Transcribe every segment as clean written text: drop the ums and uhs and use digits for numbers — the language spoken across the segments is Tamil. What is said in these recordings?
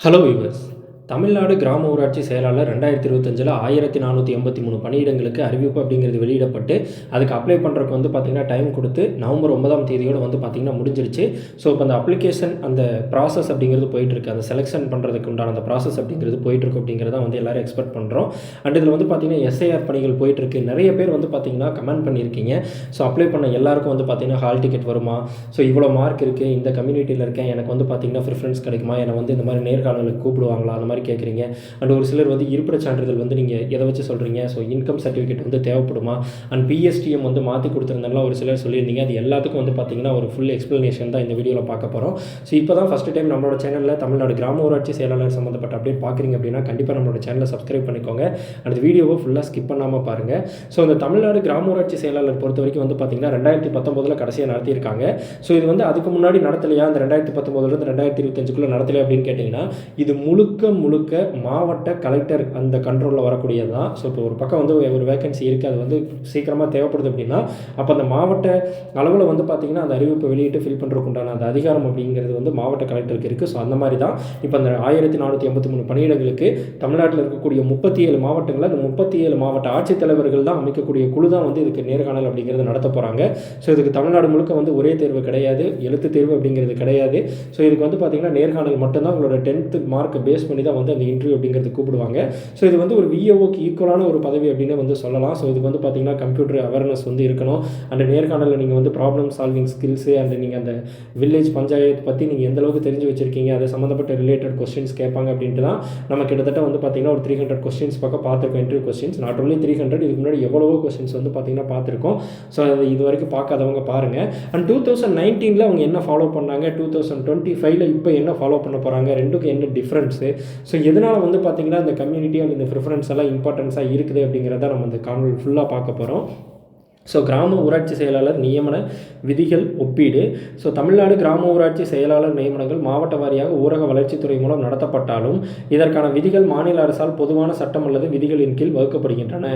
Hello viewers. தமிழ்நாடு கிராம ஊராட்சி செயலாளர் 2025 1483 பணியிடங்களுக்கு அறிவிப்பு அப்படிங்கிறது வெளியிடப்பட்டு அதுக்கு அப்ளை பண்ணுறதுக்கு வந்து பார்த்திங்கன்னா டைம் கொடுத்து நவம்பர் 9ஆம் தேதியோடு வந்து பார்த்திங்கன்னா முடிஞ்சிருச்சு. ஸோ இப்போ அந்த அப்ளிகேஷன் அந்த ப்ராசஸ் அப்படிங்கிறது போயிட்டுருக்கு, அந்த செலெக்ஷன் பண்ணுறதுக்கு உண்டான அந்த ப்ராசஸ் அப்படிங்கிறது போயிட்டுருக்கு அப்படிங்கிறத வந்து எல்லோரும் எக்ஸ்பெக்ட் பண்ணுறோம். அண்ட் இதில் வந்து பார்த்திங்கன்னா எஸ்ஐஆர் பணிகள் போயிட்டுருக்கு. நிறைய பேர் வந்து பார்த்திங்கன்னா கமெண்ட் பண்ணியிருக்கீங்க. ஸோ அப்ளை பண்ண எல்லாருக்கும் வந்து பார்த்திங்கன்னா ஹால் டிக்கெட் வருமா, ஸோ இவ்வளோ மார்க் இருக்குது, இந்த கம்யூனிட்டியில் இருக்கேன், எனக்கு வந்து பார்த்திங்கன்னா ப்ரிஃபரன்ஸ் கிடைக்குமா, என்னை வந்து இந்த மாதிரி நேர்காணலுக்கு கூப்பிடுவாங்களா, அந்த மாதிரி கேட்குறீங்க. அண்ட் ஒரு சிலர் வந்து இருப்பிடச் சான்றிதழ் வந்து நீங்கள் எதை வச்சு சொல்கிறீங்க, ஸோ இன்கம் சர்டிஃபிகேட் வந்து தேவைப்படுமா, அண்ட் பிஎஸ்டிஎம் வந்து மாற்றி கொடுத்துருந்தாலும் ஒரு சிலர் சொல்லியிருந்தீங்க. அது எல்லாத்துக்கும் வந்து பார்த்திங்கன்னா ஒரு ஃபுல் எக்ஸ்ப்ளனேஷன் தான் இந்த வீடியோவில் பார்க்க போகிறோம். ஸோ இப்போ தான் ஃபஸ்ட்டு டைம் நம்மளோட சேனலில் தமிழ்நாடு கிராம ஊராட்சி செயலாளர் சம்மந்தப்பட்ட அப்டேட் பார்க்குறீங்க அப்படின்னா கண்டிப்பாக நம்மளோட சேனலை சப்ஸ்கிரைப் பண்ணிக்கோங்க. அந்த வீடியோவை ஃபுல்லாக ஸ்கிப் பண்ணாமல் பாருங்கள். ஸோ இந்த தமிழ்நாடு கிராம ஊராட்சி செயலாளர் பொறுத்த வரைக்கும் வந்து பார்த்திங்கன்னா 2019 கடைசியாக நடத்தியிருக்காங்க. ஸோ இது வந்து அதுக்கு முன்னாடி நடத்தலையா, இந்த 2019 2025 நடத்தலையா அப்படின்னு கேட்டிங்கன்னா இது முழுக்க மாவட்ட கலெக்டர் அந்த கண்ட்ரோலில் வரக்கூடியது தான். ஸோ இப்போ ஒரு பக்கம் வந்து ஒரு வேகன்சி இருக்குது, அது வந்து சீக்கிரமாக தேவைப்படுது அப்படின்னா அப்போ அந்த மாவட்ட அளவில் வந்து பார்த்திங்கன்னா அந்த அறிவிப்பை வெளியிட்டு ஃபில் பண்ணுறதுக்கு உண்டான அந்த அதிகாரம் அப்படிங்கிறது வந்து மாவட்ட கலெக்டருக்கு இருக்குது. ஸோ அந்த மாதிரி தான் இப்போ அந்த 1483 பணியிடங்களுக்கு தமிழ்நாட்டில் இருக்கக்கூடிய 37 மாவட்டங்களில் அந்த 37 மாவட்ட ஆட்சித்தலைவர்கள் தான் அமைக்கக்கூடிய குழு தான் வந்து இதுக்கு நேர்காணல் அப்படிங்கிறது நடத்த போகிறாங்க. ஸோ இதுக்கு தமிழ்நாடு முழுக்க வந்து ஒரே தேர்வு கிடையாது, எழுத்து தேர்வு அப்படிங்கிறது கிடையாது. ஸோ இதுக்கு வந்து பார்த்திங்கன்னா நேர்காணல் மட்டும்தான். உங்களோட 10th மார்க்கை பேஸ் பண்ணி தான் வந்து அந்த இன்டர்வியூ அப்படிங்கிறது கூப்பிடுவாங்க. ஸோ இது வந்து ஒரு விஏஓக்கு ஈக்குவலான ஒரு பதவி அப்படின்னு வந்து சொல்லலாம். ஸோ இதுக்கு வந்து பார்த்திங்கன்னா கம்ப்யூட்டர் அவேர்னஸ் வந்து இருக்கணும். அந்த நேர்காணலில் நீங்கள் வந்து ப்ராப்ளம் சால்விங் ஸ்கில்ஸு அண்ட் நீங்கள் அந்த வில்லேஜ் பஞ்சாயத்து பற்றி நீங்கள் எந்த அளவுக்கு தெரிஞ்சு வச்சுருக்கீங்க, அது சம்மந்தப்பட்ட ரிலேட்டட் கொஸ்டின்ஸ் கேட்பாங்க அப்படின்ட்டு தான் நம்ம கிட்டத்தட்ட வந்து பார்த்திங்கன்னா ஒரு 300 கொஸ்டின்ஸ் பக்கம் பார்த்துருக்கோம். இன்டர்வியூ கொஸ்டின்ஸ் நாட் ஒன்லி 300, இதுக்கு முன்னாடி எவ்வளவோ கொஸ்டின்ஸ் வந்து பார்த்திங்கன்னா பார்த்துருக்கோம். ஸோ அது இது வரைக்கும் பார்க்காதவங்க பாருங்கள். அண்ட் 2019 அவங்க என்ன ஃபாலோ பண்ணாங்க, 2025 இப்போ என்ன ஃபாலோ பண்ண போகிறாங்க, ரெண்டுக்கும் என்ன டிஃப்ரென்ஸு, ஸோ எதனால் வந்து பார்த்திங்கன்னா இந்த கம்யூனிட்டி அண்ட் இந்த ப்ரிஃபரன்ஸ் எல்லாம் இம்பார்ட்டன்ஸாக இருக்குது அப்படிங்கிறத நம்ம இந்த காணொலி ஃபுல்லாக பார்க்க போகிறோம். ஸோ கிராம ஊராட்சி செயலாளர் நியமன விதிகள் ஒப்பீடு. ஸோ தமிழ்நாடு கிராம ஊராட்சி செயலாளர் நியமனங்கள் மாவட்ட வாரியாக ஊரக வளர்ச்சித்துறை மூலம் நடத்தப்பட்டாலும் இதற்கான விதிகள் மாநில அரசால் பொதுவான சட்டம் அல்லது விதிகளின் கீழ் வகுக்கப்படுகின்றன.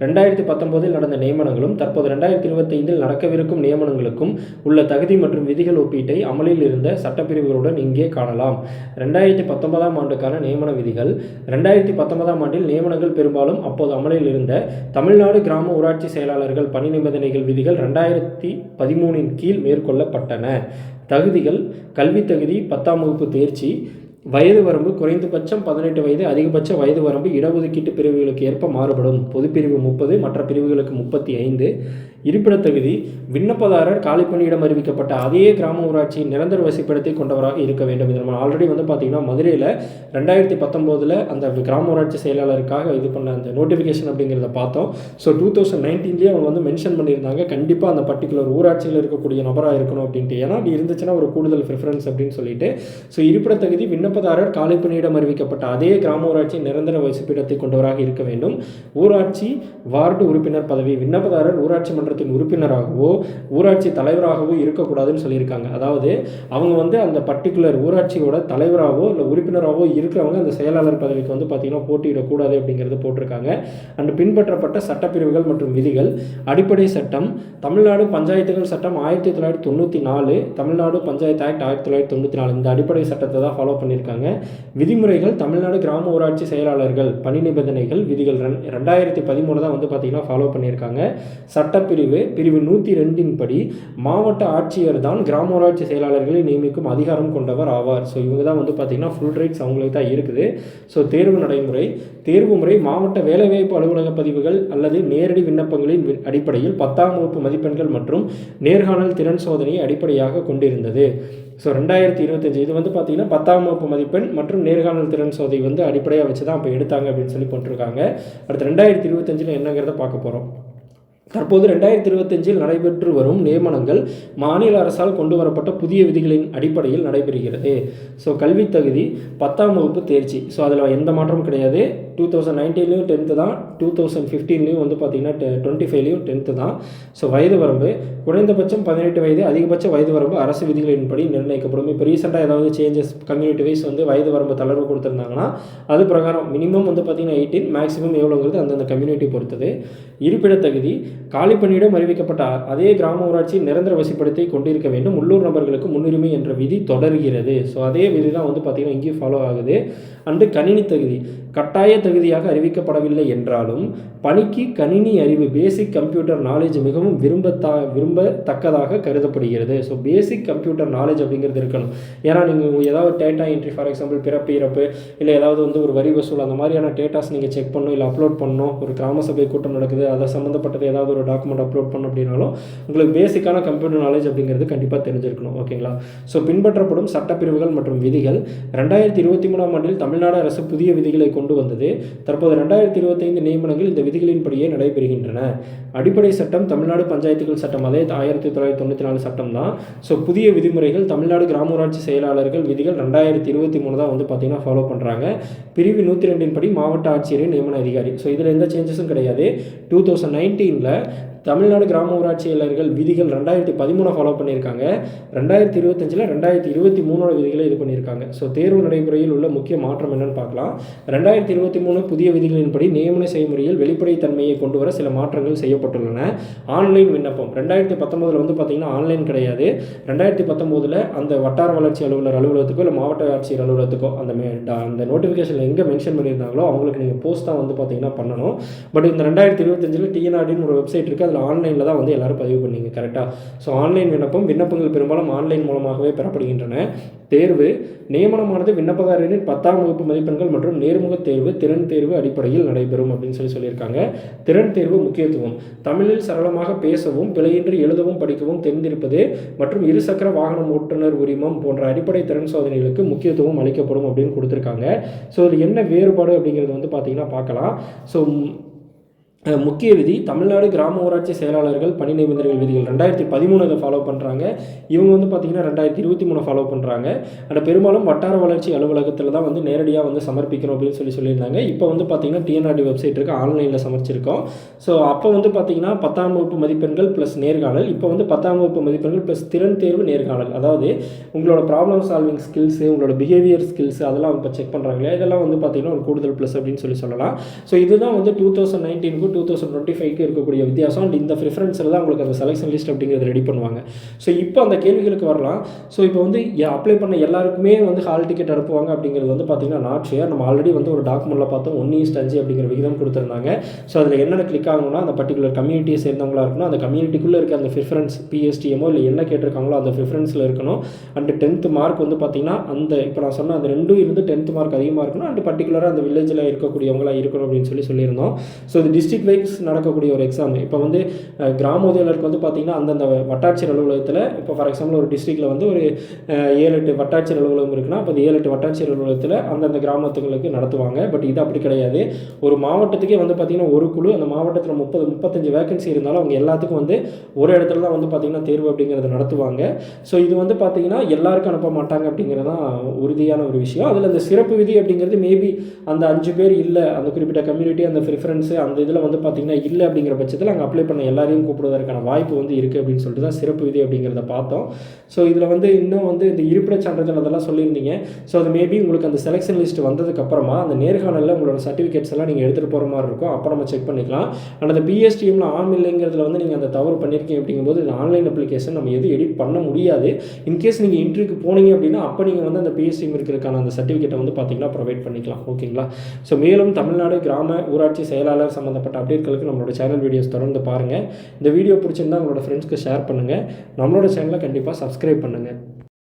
2019 நடந்த நியமனங்களும் தற்போது 2025 நடக்கவிருக்கும் நியமனங்களுக்கும் உள்ள தகுதி மற்றும் விதிகள் ஒப்பீட்டை அமலில் இருந்த சட்டப்பிரிவுகளுடன் இங்கே காணலாம். 2019ஆம் ஆண்டுக்கான நியமன விதிகள். 2019ஆம் ஆண்டில் நியமனங்கள் பெரும்பாலும் அப்போது அமலில் இருந்த தமிழ்நாடு கிராம ஊராட்சி செயலாளர்கள் பணி நிபந்தனைகள் விதிகள் 2013 கீழ் மேற்கொள்ளப்பட்டன. தகுதிகள்: கல்வி தகுதி 10ஆம் வகுப்பு தேர்ச்சி, வயது வரம்பு குறைந்தபட்சம் 18 வயது, அதிகபட்ச வயது வரம்பு இடஒதுக்கீட்டு பிரிவுகளுக்கு ஏற்ப மாறுபடும். பொதுப்பிரிவு 30, மற்ற பிரிவுகளுக்கு 35. இருப்பிட தகுதி: விண்ணப்பதாரர் காலிப்பணியிடம் அறிவிக்கப்பட்ட அதே கிராம ஊராட்சியின் நிரந்தர வசிப்பிடத்தை கொண்டவராக இருக்க வேண்டும். இது நம்ம ஆல்ரெடி வந்து பார்த்திங்கன்னா மதுரையில் 2019 அந்த கிராம ஊராட்சி செயலாளருக்காக இது பண்ண அந்த நோட்டிஃபிகேஷன் அப்படிங்கிறத பார்த்தோம். ஸோ 2019 அவங்க வந்து மென்ஷன் பண்ணியிருந்தாங்க கண்டிப்பாக அந்த பர்டிகுலர் ஊராட்சியில் இருக்கக்கூடிய நபராக இருக்கணும் அப்படின்ட்டு. ஏன்னா அப்படி இருந்துச்சுன்னா ஒரு கூடுதல் ப்ரிஃபரன்ஸ் அப்படின்னு சொல்லிட்டு. ஸோ இருப்பிட தகுதி: விண்ணப்பதாரர் காலிப்பணியிடம் அறிவிக்கப்பட்ட அதே கிராம ஊராட்சி நிரந்தர வசிப்பிடத்தை கொண்டவராக இருக்க வேண்டும். ஊராட்சி வார்டு உறுப்பினர் பதவி: விண்ணப்பதாரர் ஊராட்சி மன்றத்தின் உறுப்பினராகவோ ஊராட்சி தலைவராகவோ இருக்கக்கூடாதுன்னு சொல்லியிருக்காங்க. அதாவது அவங்க வந்து அந்த பர்டிகுலர் ஊராட்சியோட தலைவராகவோ இல்லை உறுப்பினராகவோ இருக்கிறவங்க அந்த செயலாளர் பதவிக்கு வந்து பார்த்திங்கன்னா போட்டியிடக்கூடாது அப்படிங்கிறது போட்டிருக்காங்க. அண்ட் பின்பற்றப்பட்ட சட்டப்பிரிவுகள் மற்றும் விதிகள். அடிப்படை சட்டம்: தமிழ்நாடு பஞ்சாயத்துகள் சட்டம் 1994, தமிழ்நாடு பஞ்சாயத்து ஆக்ட் 1994, இந்த அடிப்படை சட்டத்தை தான் ஃபாலோ பண்ணியிருக்காங்க. விதிமுறைகள்: தமிழ்நாடு கிராம ஊராட்சி செயலாளர்கள் பணி நிபந்தனைகள் விதிகள் 2013 தான் வந்து பார்த்திங்கன்னா ஃபாலோ பண்ணியிருக்காங்க. சட்டப்பிரிவு பிரிவு 102 படி மாவட்ட ஆட்சியர் தான் கிராம ஊராட்சி செயலாளர்களை நியமிக்கும் அதிகாரம் கொண்டவர் ஆவார். ஸோ இவங்க தான் வந்து பார்த்திங்கன்னா ஃபுல் ரைட்ஸ் அவங்களுக்கு தான் இருக்குது. ஸோ தேர்வு நடைமுறை: தேர்வு முறை மாவட்ட வேலைவாய்ப்பு அலுவலக பதிவுகள் அல்லது நேரடி விண்ணப்பங்களின் அடிப்படையில் 10ஆம் வகுப்பு மதிப்பெண்கள் மற்றும் நேர்காணல் திறன் சோதனையை அடிப்படையாக கொண்டிருந்தது. ஸோ 2025 இது வந்து பார்த்திங்கன்னா 10ஆம் வகுப்பு மதிப்பெண் மற்றும் நேர்காணல் திறன் சோதனை வந்து அடிப்படையாக வச்சு தான் அப்போ எடுத்தாங்க அப்படின்னு சொல்லி போட்டிருக்காங்க. அடுத்து 2025 என்னங்கிறத பார்க்க போகிறோம். தற்போது 2025 நடைபெற்று வரும் நியமனங்கள் மாநில அரசால் கொண்டு வரப்பட்ட புதிய விதிகளின் அடிப்படையில் நடைபெறுகிறது. ஸோ கல்வி தகுதி 10ஆம் வகுப்பு தேர்ச்சி. ஸோ அதில் எந்த மாற்றமும் கிடையாது. 2019லேயும் 10th தான், 2015லேயும் வந்து பார்த்திங்கன்னா 25லேயும் 10th தான். ஸோ வயது வரம்பு குறைந்தபட்சம் 18 வயது, அதிகபட்ச வயது வரம்பு அரசு விதிகளின்படி நிர்ணயிக்கப்படும். இப்போ ரீசெண்டாக ஏதாவது சேஞ்சஸ் கம்யூனிட்டி வைஸ் வந்து வயது வரம்பு தளர்வு கொடுத்துருந்தாங்கன்னா அது பிரகாரம் மினிமம் வந்து பார்த்திங்கன்னா 18, மேக்ஸிமம் எவ்வளோங்கிறது அந்தந்த கம்யூனிட்டி பொறுத்தது. இருப்பிட தகுதி காலி பணியிடம் அறிவிக்கப்பட்ட அதே கிராம ஊராட்சி நிரந்தர வசிப்பிடத்தை கொண்டிருக்க வேண்டும். உள்ளூர் நபர்களுக்கு முன்னுரிமை என்ற விதி தொடர்கிறது. ஸோ அதே விதி தான் வந்து பார்த்திங்கன்னா இங்கேயும் ஃபாலோ ஆகுது. அண்டு கணினி தகுதி கட்டாய தகுதியாக அறிவிக்கப்படவில்லை என்றாலும் பணிக்கு கணினி அறிவு பேசிக் கம்ப்யூட்டர் நாலேஜ் மிகவும் விரும்பத்தக்கதாக கருதப்படுகிறது. ஸோ பேசிக் கம்ப்யூட்டர் நாலேஜ் அப்படிங்கிறது இருக்கணும். ஏன்னா நீங்கள் ஏதாவது டேட்டா என்ட்ரி, ஃபார் எக்ஸாம்பிள் பிறப்பு இறப்பு இல்லை ஏதாவது வந்து ஒரு வரி வசூல் அந்த மாதிரியான டேட்டாஸ் நீங்கள் செக் பண்ணணும் இல்லை அப்லோட் பண்ணணும். ஒரு கிராம சபை கூட்டம் நடக்குது, அதை சம்மந்தப்பட்டது ஏதாவது ஒரு டாக்குமெண்ட் அப்லோட் பண்ணணும் அப்படின்னாலும் உங்களுக்கு பேசிக்கான கம்ப்யூட்டர் நாலேஜ் அப்படிங்கிறது கண்டிப்பாக தெரிஞ்சிருக்கணும். ஓகேங்களா? ஸோ பின்பற்றப்படும் சட்டப்பிரிவுகள் மற்றும் விதிகள் 2023ஆம் ஆண்டில் தமிழ்நாடு அரசு புதிய விதிகளை கொண்டு வந்தது. தற்போது 2025 நியமனங்கள் இந்த விதிகளின்படியே நடைபெறுகின்றன. அடிப்படை சட்டம் தமிழ்நாடு பஞ்சாயத்துகள் சட்டம், அதே 1994 சட்டம் தான். ஸோ புதிய விதிமுறைகள் தமிழ்நாடு கிராம ஊராட்சி செயலாளர்கள் விதிகள் 2023 தான் வந்து பார்த்திங்கன்னா ஃபாலோ பண்ணுறாங்க. பிரிவு 102 படி மாவட்ட ஆட்சியரின் நியமன அதிகாரி. ஸோ இதில் எந்த சேஞ்சஸும் கிடையாது. 2019ல் தமிழ்நாடு கிராம ஊராட்சியாளர்கள் விதிகள் 2013 ஃபாலோ பண்ணியிருக்காங்க. 2025ல் 2023 விதிகளை இது பண்ணியிருக்காங்க. ஸோ தேர்வு நடைமுறையில் உள்ள முக்கிய மாற்றம் என்னன்னு பார்க்கலாம். 2023 புதிய விதிகளின்படி நியமன செய்முறையில் வெளிப்படைத்தன்மையை கொண்டு வர சில மாற்றங்கள் செய்யப்பட்டுள்ளன. ஆன்லைன் விண்ணப்பம் 2019 வந்து பார்த்திங்கன்னா ஆன்லைன் கிடையாது. 2019ல் அந்த வட்டார வளர்ச்சி அலுவலர் அலுவலகத்துக்கோ இல்லை மாவட்ட ஆட்சியர் அலுவலகத்துக்கோ அந்த நோட்டிஃபிகேஷனில் எங்கே மென்ஷன் பண்ணியிருந்தாங்களோ அவங்களுக்கு நீங்கள் போஸ்ட் தான் வந்து பார்த்திங்கன்னா பண்ணணும். பட் இந்த 2025ல் டிஎன்ஆர்டின்னு ஒரு வெப்சைட் இருக்குது. அதில் ஆன்லைனில் தான் வந்து எல்லோரும் பதிவு பண்ணிங்க. கரெக்டாக? ஸோ ஆன்லைன் விண்ணப்பங்கள் பெரும்பாலும் ஆன்லைன் மூலமாகவே பெறப்படுகின்றன. தேர்வு நியமனமானது விண்ணப்பதாரரின் 10ஆம் வகுப்பு மதிப்பெண்கள் மற்றும் நேர்முக தேர்வு திறன் தேர்வு அடிப்படையில் நடைபெறும் அப்படின்னு சொல்லியிருக்காங்க. திறன் தேர்வு முக்கியத்துவம் தமிழில் சரளமாக பேசவும் பிழையின்றி எழுதவும் படிக்கவும் தெரிந்திருப்பது மற்றும் இருசக்கர வாகனம் ஓட்டுநர் உரிமம் போன்ற அடிப்படை திறன் சோதனைகளுக்கு முக்கியத்துவம் அளிக்கப்படும் அப்படின்னு கொடுத்துருக்காங்க. ஸோ இது என்ன வேறுபாடு அப்படிங்கிறது வந்து பார்த்திங்கன்னா பார்க்கலாம். ஸோ முக்கிய விதி தமிழ்நாடு கிராம ஊராட்சி செயலாளர்கள் பணி நிபந்தனைகள் விதிகள் 2013 இதை ஃபாலோ பண்ணுறாங்க. இவங்க வந்து பார்த்திங்கன்னா 2023 ஃபாலோ பண்ணுறாங்க. ஆனால் பெரும்பாலும் வட்டார வளர்ச்சி அலுவலகத்தில் தான் வந்து நேரடியாக வந்து சமர்ப்பிக்கணும் அப்படின்னு சொல்லியிருந்தாங்க. இப்போ வந்து பார்த்திங்கன்னா டிஎன்ஆர்டி வெப்சைட் இருக்குது, ஆன்லைனில் சமர்ப்பிச்சிருக்கோம். ஸோ அப்போ வந்து பார்த்திங்கன்னா 10ஆம் வகுப்பு மதிப்பெண்கள் ப்ளஸ் நேர்காணல், இப்போ வந்து 10ஆம் வகுப்பு மதிப்பெண்கள் ப்ளஸ் திறன் தேர்வு நேர்காணல். அதாவது உங்களோட ப்ராப்ளம் சால்விங் ஸ்கில்ஸு, உங்களோட பிஹேவியர் ஸ்கில்ஸு அதெல்லாம் இப்போ செக் பண்ணுறாங்களே, இதெல்லாம் வந்து பார்த்திங்கன்னா ஒரு கூடுதல் ப்ளஸ் அப்படின்னு சொல்லலாம். ஸோ இதுதான் வந்து 2019 2025 இருக்கக்கூடிய வித்தியாசம். அண்ட் இந்த ப்ரிஃபரன்ஸில் தான் உங்களுக்கு அந்த செலெக்ஷன் லிஸ்ட் அப்படிங்கிறது ரெடி பண்ணுவாங்க. ஸோ இப்போ அந்த கேள்விகளுக்கு வரலாம். ஸோ இப்போ வந்து அப்ளை பண்ண எல்லாருக்குமே வந்து ஹால் டிக்கெட் அனுப்புவாங்க அப்படிங்கிறது வந்து பார்த்திங்கன்னா நாட் ஷேர். நம்ம ஆல்ரெடி வந்து ஒரு டாக்குமெண்ட்டில் பார்த்தோம் 1:5 அப்படிங்கிற விகிதம் கொடுத்துருந்தாங்க. ஸோ அதில் என்னென்ன கிளிக் ஆகணும்னா அந்த பர்டிகுலர் கம்யூனிட்டியை சேர்ந்தவங்களா இருக்கணும், அந்த கம்யூனிட்டிக்குள்ளே இருக்க அந்த ப்ரிஃபரன்ஸ் பிஎஸ்டிஎமோ இல்லை என்ன கேட்டிருக்காங்களோ அந்த ப்ரிஃபரன்ஸில் இருக்கணும். அண்ட் 10th மார்க் வந்து பார்த்திங்கன்னா அந்த இப்போ நான் சொன்ன அந்த 2 இருந்து 10th மார்க் அதிகமாக இருக்கணும். அண்ட் பர்டிகுலராக அந்த வில்லேஜில் இருக்கக்கூடியவங்களா இருக்கணும் அப்படின்னு சொல்லியிருந்தோம். ஸோ இது டிஸ்ட்ரிக்ட் வைஸ் நடக்கக்கூடிய ஒரு எக்ஸாம். இப்போ வந்து கிராம உதவியாளருக்கு வந்து பார்த்திங்கன்னா அந்தந்த வட்டாட்சியர் அலுவலகத்தில் இப்போ ஃபார் எக்ஸாம்பிள் ஒரு டிஸ்ட்ரிக்டில் வந்து ஒரு 7-8 வட்டாட்சியர் அலுவலகம் இருக்குன்னா அப்போ 7-8 வட்டாட்சியர் அலுவலகத்தில் அந்தந்த கிராமத்துங்களுக்கு நடத்துவாங்க. பட் இது அப்படி கிடையாது. ஒரு மாவட்டத்துக்கே வந்து பார்த்திங்கன்னா ஒரு குழு, அந்த மாவட்டத்தில் 30-35 வேகன்சி இருந்தாலும் அவங்க எல்லாத்துக்கும் வந்து ஒரு இடத்துல தான் வந்து பார்த்திங்கன்னா தேர்வு அப்படிங்கிறத நடத்துவாங்க. ஸோ இது வந்து பார்த்திங்கன்னா எல்லாருக்கும் அனுப்ப மாட்டாங்க அப்படிங்கிறது தான் உறுதியான ஒரு விஷயம். அதில் அந்த சிறப்பு விதி அப்படிங்கிறது மேபி அந்த 5 பேர் இல்லை, அந்த குறிப்பிட்ட கம்யூனிட்டி அந்த ப்ரிஃபரன்ஸு அந்த இதில் வந்து பார்த்திங்கன்னா இல்லை அப்படிங்கிற பட்சத்தில் அங்கே அப்ளை பண்ண எல்லாரையும் கூப்பிடுவதற்கான வாய்ப்பு வந்து இருக்குது அப்படின்னு சொல்லிட்டு தான் சிறப்பு விதி அப்படிங்கிறத பார்த்தோம். ஸோ இதில் வந்து இன்னும் வந்து இந்த இருப்பிடச் சான்றிதழ் அதெல்லாம் சொல்லியிருந்தீங்க. ஸோ அது மேபி உங்களுக்கு அந்த செலெக்ஷன் லிஸ்ட் வந்ததுக்கப்புறமா அந்த நேர்காணலில் உங்களோட சர்டிஃபிகேட்ஸ் எல்லாம் நீங்கள் எடுத்துகிட்டு போகிற மாதிரி இருக்கும். அப்போ நம்ம செக் பண்ணிக்கலாம். ஆனால் அந்த பிஎஸ்டிஎம்ல ஆம் இல்லைங்கிறதுல வந்து நீங்கள் அந்த தவறு பண்ணியிருக்கீங்க அப்படிங்கும்போது இந்த ஆன்லைன் அப்ளிகேஷன் நம்ம எதுவும் எடிட் பண்ண முடியாது. இன்கேஸ் நீங்கள் இன்டர்வியூக்கு போனீங்க அப்படின்னா அப்போ நீங்கள் வந்து அந்த பிஎஸ்டிஎம் இருக்கிறதுக்கான அந்த சர்டிஃபிகேட்டை வந்து பார்த்திங்கன்னா ப்ரொவைட் பண்ணிக்கலாம். ஓகேங்களா? ஸோ மேலும் தமிழ்நாடு கிராம ஊராட்சி செயலாளர் சம்மந்தப்பட்ட அப்டேட்களுக்கு நம்மளோட சேனல் வீடியோஸ் தொடர்ந்து பாருங்கள். இந்த வீடியோ பிடிச்சிருந்தால் உங்களோட ஃப்ரெண்ட்ஸ்க்கு ஷேர் பண்ணுங்கள். நம்மளோட சேனலை கண்டிப்பாக சப்ஸ்கிரைப் பண்ணுங்கள்.